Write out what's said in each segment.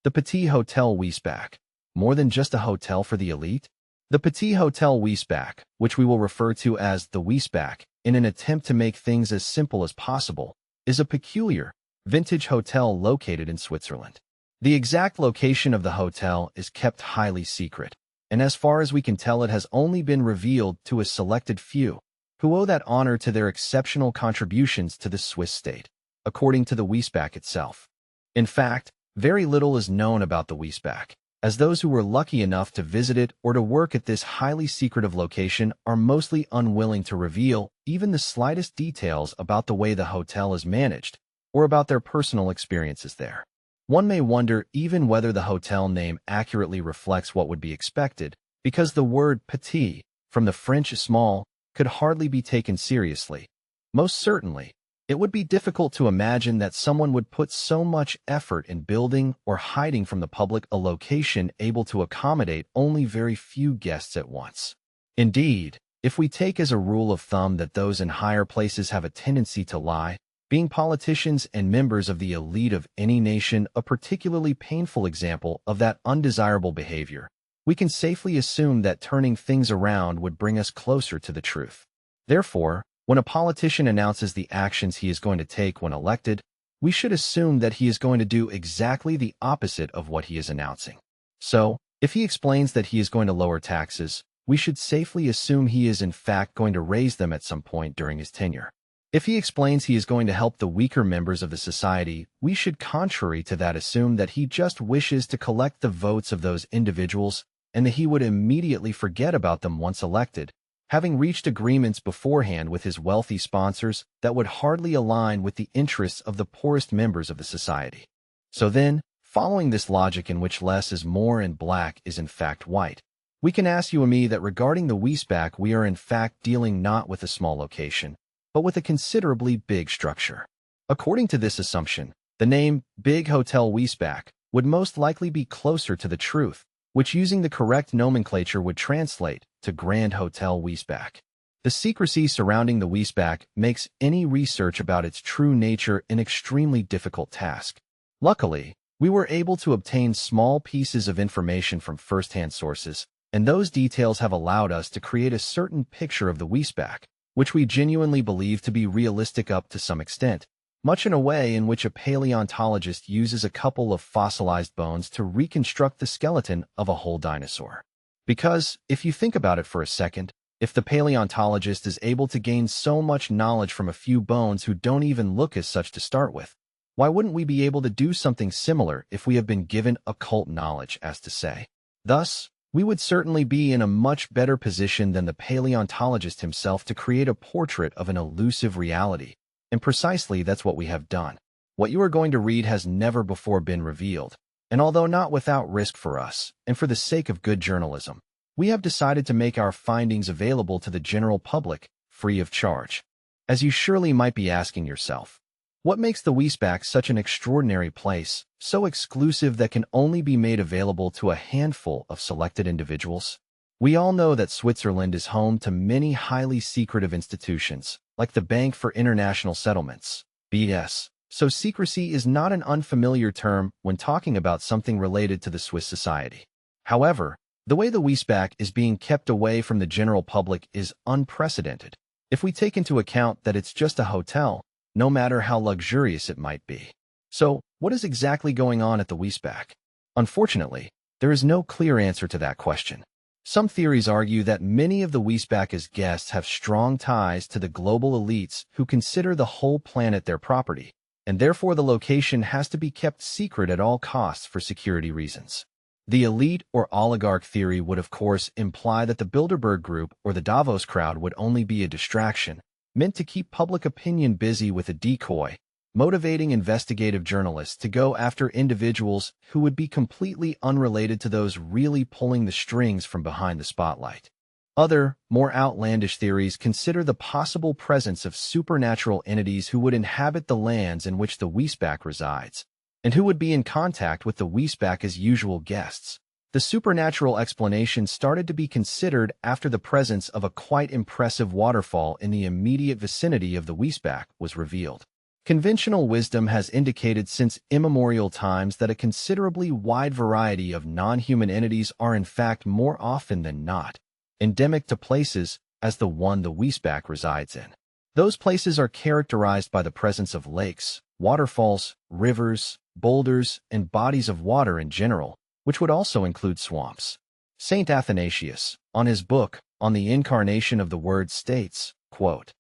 The Petit Hotel Wiessbach. More than just a hotel for the elite? The Petit Hotel Wiessbach, which we will refer to as the Wiessbach, in an attempt to make things as simple as possible, is a peculiar, vintage hotel located in Switzerland. The exact location of the hotel is kept highly secret, and as far as we can tell, it has only been revealed to a selected few, who owe that honor to their exceptional contributions to the Swiss state, according to the Wiessbach itself. In fact, very little is known about the Wiessbach, as those who were lucky enough to visit it or to work at this highly secretive location are mostly unwilling to reveal even the slightest details about the way the hotel is managed or about their personal experiences there. One may wonder even whether the hotel name accurately reflects what would be expected, because the word petit, from the French small, could hardly be taken seriously. Most certainly, it would be difficult to imagine that someone would put so much effort in building or hiding from the public a location able to accommodate only very few guests at once. Indeed, if we take as a rule of thumb that those in higher places have a tendency to lie, being politicians and members of the elite of any nation a particularly painful example of that undesirable behavior, we can safely assume that turning things around would bring us closer to the truth. Therefore, when a politician announces the actions he is going to take when elected, we should assume that he is going to do exactly the opposite of what he is announcing. So, if he explains that he is going to lower taxes, we should safely assume he is in fact going to raise them at some point during his tenure. If he explains he is going to help the weaker members of the society, we should, contrary to that, assume that he just wishes to collect the votes of those individuals and that he would immediately forget about them once elected, having reached agreements beforehand with his wealthy sponsors that would hardly align with the interests of the poorest members of the society. So then, following this logic in which less is more and black is in fact white, we can ask you and me that regarding the Wiessbach we are in fact dealing not with a small location, but with a considerably big structure. According to this assumption, the name Big Hotel Wiessbach would most likely be closer to the truth, which using the correct nomenclature would translate to Grand Hotel Wiessbach. The secrecy surrounding the Wiessbach makes any research about its true nature an extremely difficult task. Luckily, we were able to obtain small pieces of information from first-hand sources, and those details have allowed us to create a certain picture of the Wiessbach, which we genuinely believe to be realistic up to some extent, much in a way in which a paleontologist uses a couple of fossilized bones to reconstruct the skeleton of a whole dinosaur. Because, if you think about it for a second, if the paleontologist is able to gain so much knowledge from a few bones who don't even look as such to start with, why wouldn't we be able to do something similar if we have been given occult knowledge, as to say? Thus, we would certainly be in a much better position than the paleontologist himself to create a portrait of an elusive reality, and precisely that's what we have done. What you are going to read has never before been revealed, and although not without risk for us, and for the sake of good journalism, we have decided to make our findings available to the general public, free of charge. As you surely might be asking yourself, what makes the Wiessbach such an extraordinary place, so exclusive that can only be made available to a handful of selected individuals? We all know that Switzerland is home to many highly secretive institutions, like the Bank for International Settlements, BS. So secrecy is not an unfamiliar term when talking about something related to the Swiss society. However, the way the Wiessbach is being kept away from the general public is unprecedented, if we take into account that it's just a hotel, no matter how luxurious it might be. So, what is exactly going on at the Wiessbach? Unfortunately, there is no clear answer to that question. Some theories argue that many of the Wiessbach's guests have strong ties to the global elites who consider the whole planet their property, and therefore the location has to be kept secret at all costs for security reasons. The elite or oligarch theory would of course imply that the Bilderberg Group or the Davos crowd would only be a distraction, meant to keep public opinion busy with a decoy, motivating investigative journalists to go after individuals who would be completely unrelated to those really pulling the strings from behind the spotlight. Other, more outlandish theories consider the possible presence of supernatural entities who would inhabit the lands in which the Wiessbach resides, and who would be in contact with the Wiessbach as usual guests. The supernatural explanation started to be considered after the presence of a quite impressive waterfall in the immediate vicinity of the Wiessbach was revealed. Conventional wisdom has indicated since immemorial times that a considerably wide variety of non-human entities are in fact more often than not endemic to places as the one the Wiessbach resides in. Those places are characterized by the presence of lakes, waterfalls, rivers, boulders, and bodies of water in general, which would also include swamps. Saint Athanasius, on his book On the Incarnation of the Word states, quote,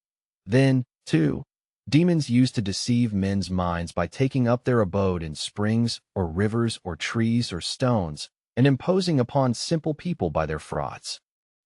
"Then, too, demons used to deceive men's minds by taking up their abode in springs or rivers or trees or stones and imposing upon simple people by their frauds."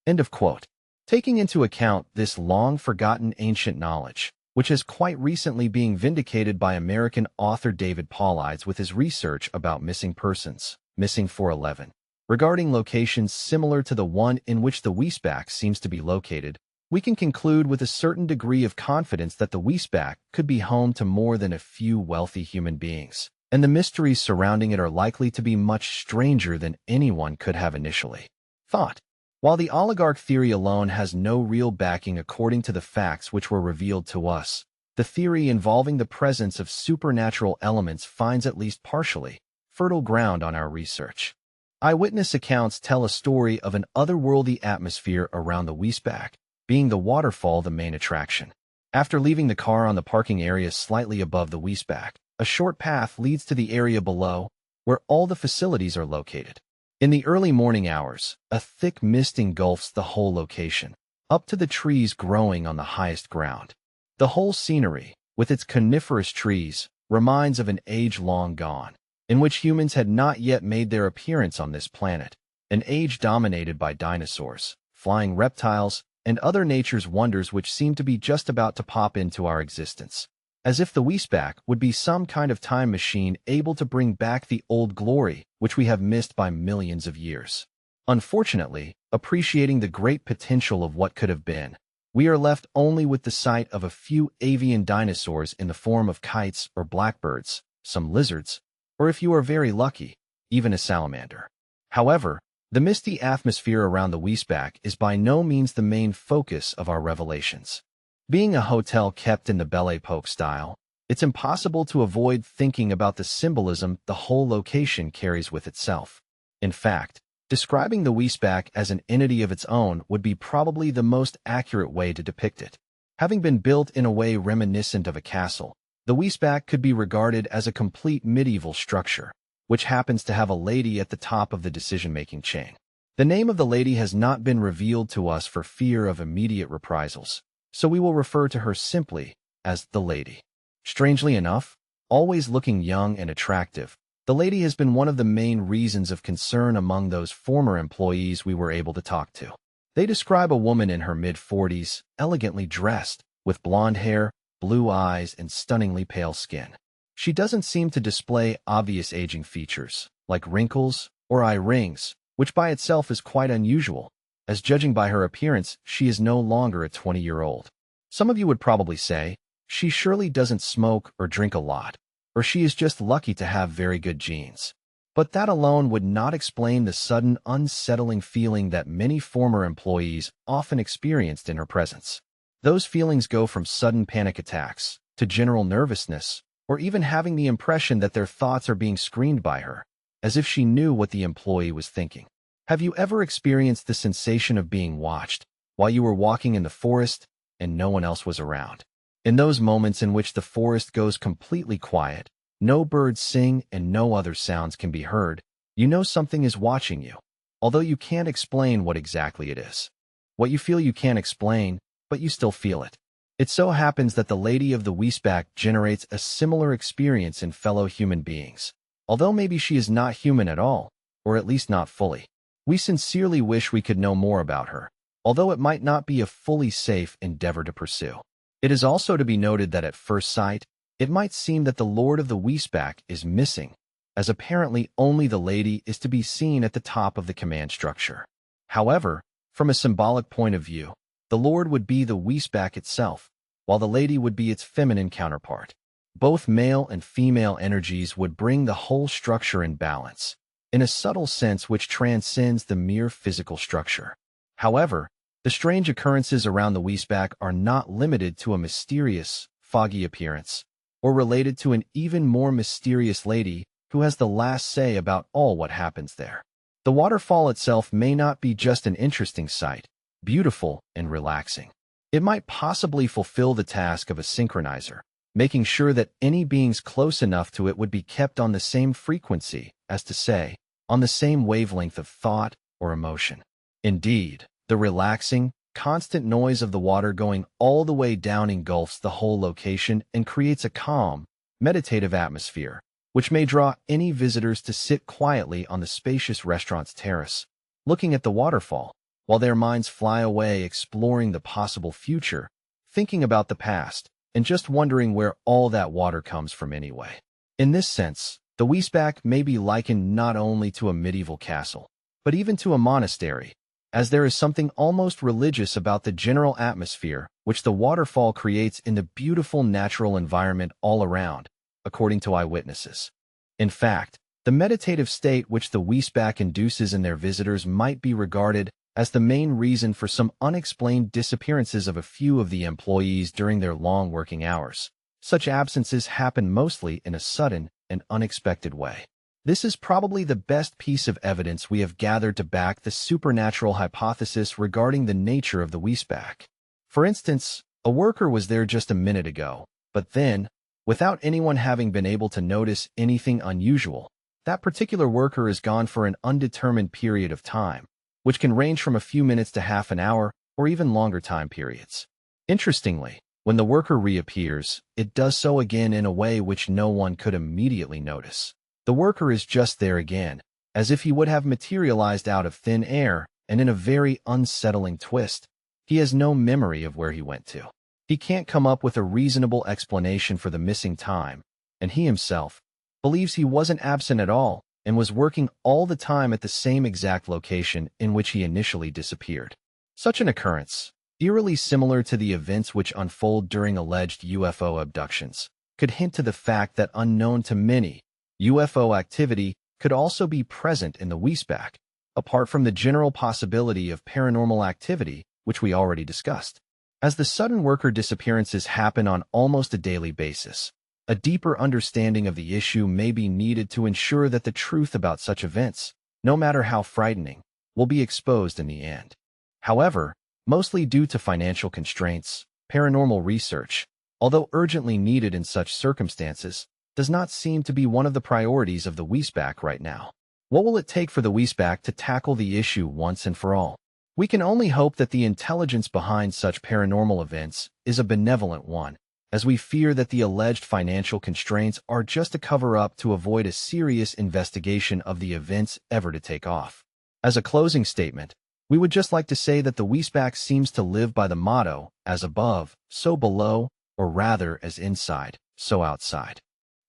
End of quote. Taking into account this long-forgotten ancient knowledge, which has quite recently being vindicated by American author David Paulides with his research about missing persons, Missing 411, regarding locations similar to the one in which the Wiessbach seems to be located, we can conclude with a certain degree of confidence that the Wiessbach could be home to more than a few wealthy human beings, and the mysteries surrounding it are likely to be much stranger than anyone could have initially thought. While the oligarch theory alone has no real backing according to the facts which were revealed to us, the theory involving the presence of supernatural elements finds at least partially fertile ground on our research. Eyewitness accounts tell a story of an otherworldly atmosphere around the Wiessbach, being the waterfall the main attraction. After leaving the car on the parking area slightly above the Wiessbach, a short path leads to the area below, where all the facilities are located. In the early morning hours, a thick mist engulfs the whole location, up to the trees growing on the highest ground. The whole scenery, with its coniferous trees, reminds of an age long gone, in which humans had not yet made their appearance on this planet, an age dominated by dinosaurs, flying reptiles, and other nature's wonders which seem to be just about to pop into our existence. As if the Wiessbach would be some kind of time machine able to bring back the old glory which we have missed by millions of years. Unfortunately, appreciating the great potential of what could have been, we are left only with the sight of a few avian dinosaurs in the form of kites or blackbirds, some lizards, or if you are very lucky, even a salamander. However, the misty atmosphere around the Wiessbach is by no means the main focus of our revelations. Being a hotel kept in the Belle Époque style, it's impossible to avoid thinking about the symbolism the whole location carries with itself. In fact, describing the Wiessbach as an entity of its own would be probably the most accurate way to depict it. Having been built in a way reminiscent of a castle, the Wiessbach could be regarded as a complete medieval structure, which happens to have a lady at the top of the decision-making chain. The name of the lady has not been revealed to us for fear of immediate reprisals, so we will refer to her simply as the lady. Strangely enough, always looking young and attractive, the lady has been one of the main reasons of concern among those former employees we were able to talk to. They describe a woman in her mid-40s, elegantly dressed, with blonde hair, blue eyes, and stunningly pale skin. She doesn't seem to display obvious aging features, like wrinkles or eye rings, which by itself is quite unusual, as judging by her appearance, she is no longer a 20-year-old. Some of you would probably say, she surely doesn't smoke or drink a lot, or she is just lucky to have very good genes. But that alone would not explain the sudden unsettling feeling that many former employees often experienced in her presence. Those feelings go from sudden panic attacks to general nervousness, or even having the impression that their thoughts are being screened by her, as if she knew what the employee was thinking. Have you ever experienced the sensation of being watched while you were walking in the forest and no one else was around? In those moments in which the forest goes completely quiet, no birds sing and no other sounds can be heard, you know something is watching you, although you can't explain what exactly it is. What you feel you can't explain, but you still feel it. It so happens that the Lady of the Wiessbach generates a similar experience in fellow human beings, although maybe she is not human at all, or at least not fully. We sincerely wish we could know more about her, although it might not be a fully safe endeavor to pursue. It is also to be noted that at first sight, it might seem that the Lord of the Wiessbach is missing, as apparently only the lady is to be seen at the top of the command structure. However, from a symbolic point of view, the Lord would be the Wiessbach itself, while the lady would be its feminine counterpart. Both male and female energies would bring the whole structure in balance, in a subtle sense which transcends the mere physical structure. However, the strange occurrences around the Wiessbach are not limited to a mysterious, foggy appearance, or related to an even more mysterious lady who has the last say about all what happens there. The waterfall itself may not be just an interesting sight, beautiful and relaxing. It might possibly fulfill the task of a synchronizer, making sure that any beings close enough to it would be kept on the same frequency, as to say, on the same wavelength of thought or emotion. Indeed, the relaxing, constant noise of the water going all the way down engulfs the whole location and creates a calm, meditative atmosphere, which may draw any visitors to sit quietly on the spacious restaurant's terrace, looking at the waterfall, while their minds fly away exploring the possible future, thinking about the past, and just wondering where all that water comes from anyway. In this sense, the Wiessbach may be likened not only to a medieval castle, but even to a monastery, as there is something almost religious about the general atmosphere which the waterfall creates in the beautiful natural environment all around, according to eyewitnesses. In fact, the meditative state which the Wiessbach induces in their visitors might be regarded as the main reason for some unexplained disappearances of a few of the employees during their long working hours. Such absences happen mostly in a sudden and unexpected way. This is probably the best piece of evidence we have gathered to back the supernatural hypothesis regarding the nature of the Wiessbach. For instance, a worker was there just a minute ago, but then, without anyone having been able to notice anything unusual, that particular worker is gone for an undetermined period of time, which can range from a few minutes to half an hour or even longer time periods. Interestingly, when the worker reappears, it does so again in a way which no one could immediately notice. The worker is just there again, as if he would have materialized out of thin air, and in a very unsettling twist, he has no memory of where he went to. He can't come up with a reasonable explanation for the missing time, and he himself believes he wasn't absent at all and was working all the time at the same exact location in which he initially disappeared. Such an occurrence, eerily similar to the events which unfold during alleged UFO abductions, could hint to the fact that unknown to many, UFO activity could also be present in the Wiessbach, apart from the general possibility of paranormal activity, which we already discussed. As the sudden worker disappearances happen on almost a daily basis, a deeper understanding of the issue may be needed to ensure that the truth about such events, no matter how frightening, will be exposed in the end. However, mostly due to financial constraints, paranormal research, although urgently needed in such circumstances, does not seem to be one of the priorities of the Wiessbach right now. What will it take for the Wiessbach to tackle the issue once and for all? We can only hope that the intelligence behind such paranormal events is a benevolent one, as we fear that the alleged financial constraints are just a cover-up to avoid a serious investigation of the events ever to take off. As a closing statement, we would just like to say that the Wiessbach seems to live by the motto, as above, so below, or rather as inside, so outside.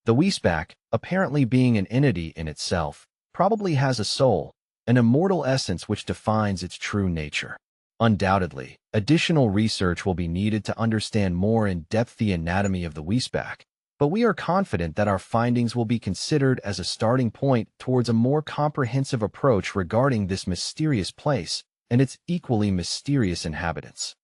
The Wiessbach, apparently being an entity in itself, probably has a soul, an immortal essence which defines its true nature. Undoubtedly, additional research will be needed to understand more in depth the anatomy of the Wiessbach, but we are confident that our findings will be considered as a starting point towards a more comprehensive approach regarding this mysterious place and its equally mysterious inhabitants.